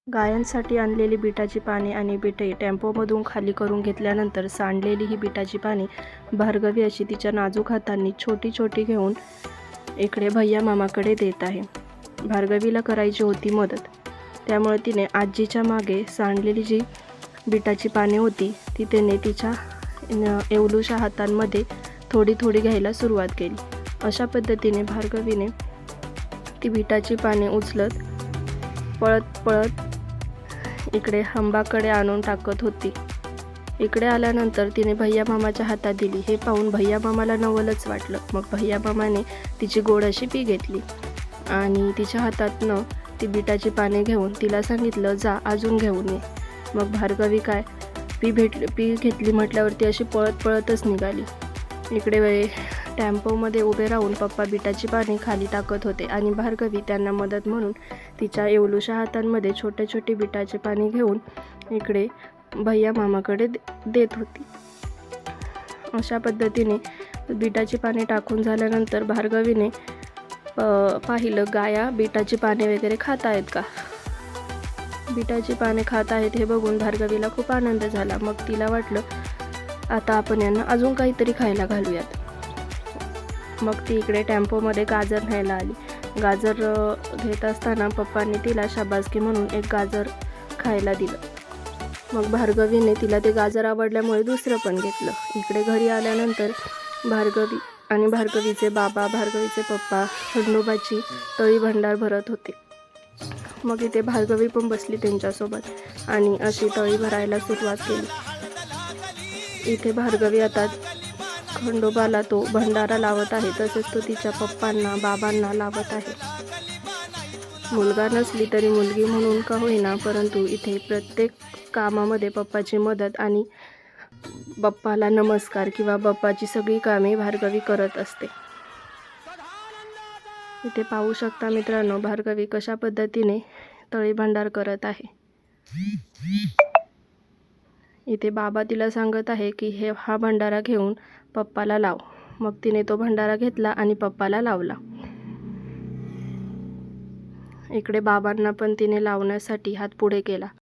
गायांसाठी आणलेली बिटाची पाने आणि बिटे टेम्पोमधून खाली करून घेतल्यानंतर सांडलेली ही बिटाची पाने भार्गवी अशी तिच्या नाजूक हातांनी छोटी छोटी घेऊन इकडे भैया मामाकडे देत आहे. भार्गवीला करायची होती मदत, त्यामुळे तिने आजीच्या मागे सांडलेली जी बिटाची पाने होती ती तिने तिच्या एवलूशा हातांमध्ये थोडी थोडी घ्यायला सुरुवात केली. अशा पद्धतीने भार्गवीने ती बिटाची पाने उचलत पळत पळत इकडे हंबाकडे आणून टाकत होती. इकडे आल्यानंतर तिने भैया मामाच्या हातात दिली. हे पाहून भैया मामाला नवलच वाटलं. मग भैया मामाने तिची गोड अशी पी घेतली आणि तिच्या हातातनं ती बिटाची पाने घेऊन तिला सांगितलं, जा अजून घेऊन ये. मग भार्गवी काय पी घेतली म्हटल्यावरती अशी पळत पळतच निघाली. इकडे टेम्पोमध्ये उभे राहून पप्पा बिटाची पाने खाली टाकत होते आणि भार्गवी त्यांना मदत म्हणून तिच्या एवलूशा हातांमध्ये छोटे छोटे बिटाचे पाने घेऊन इकडे भैया मामाकडे देत होती. अशा पद्धतीने बिटाची पाने टाकून झाल्यानंतर भार्गवीने पाहिलं गाया बिटाची पाने वगैरे खात आहेत का. बिटाची पाने खात आहेत हे बघून भार्गवीला खूप आनंद झाला. मग तिला वाटलं आता आपण यांना अजून काहीतरी खायला घालूयात. मग ती इकडे टेम्पोमध्ये गाजर न्यायला आली. गाजर घेत असताना पप्पांनी तिला शाबासकी म्हणून एक गाजर खायला दिलं. मग भार्गवीने तिला ते गाजर आवडल्यामुळे दुसरं पण घेतलं. इकडे घरी आल्यानंतर भार्गवी आणि भार्गवीचे बाबा, भार्गवीचे पप्पा खंडोबाची तळी भंडार भरत होते. मग इथे भार्गवी पण बसली त्यांच्यासोबत आणि अशी तळी भरायला सुरुवात केली. इथे भार्गवी आता खंडोबाला तो भंडारा लावत आहे, तसेच तो तिच्या पप्पांना बाबांना लावत आहे. मुलगा नसली तरी मुलगी म्हणून का होईना, परंतु इथे प्रत्येक कामामध्ये पप्पाची मदत आणि बाप्पाला नमस्कार किंवा बाप्पाची सगळी कामे भार्गवी करत असते. इथे पाहू शकता मित्रांनो, भार्गवी कशा पद्धतीने तळी भंडार करत आहे. इथे बाबा तिला सांगत आहे की हा भंडारा घेऊन पप्पाला लाव. मग तिने तो भंडारा घेतला आणि पप्पाला लावला. इकडे बाबांना पण तिने लावण्यासाठी हात पुढे केला.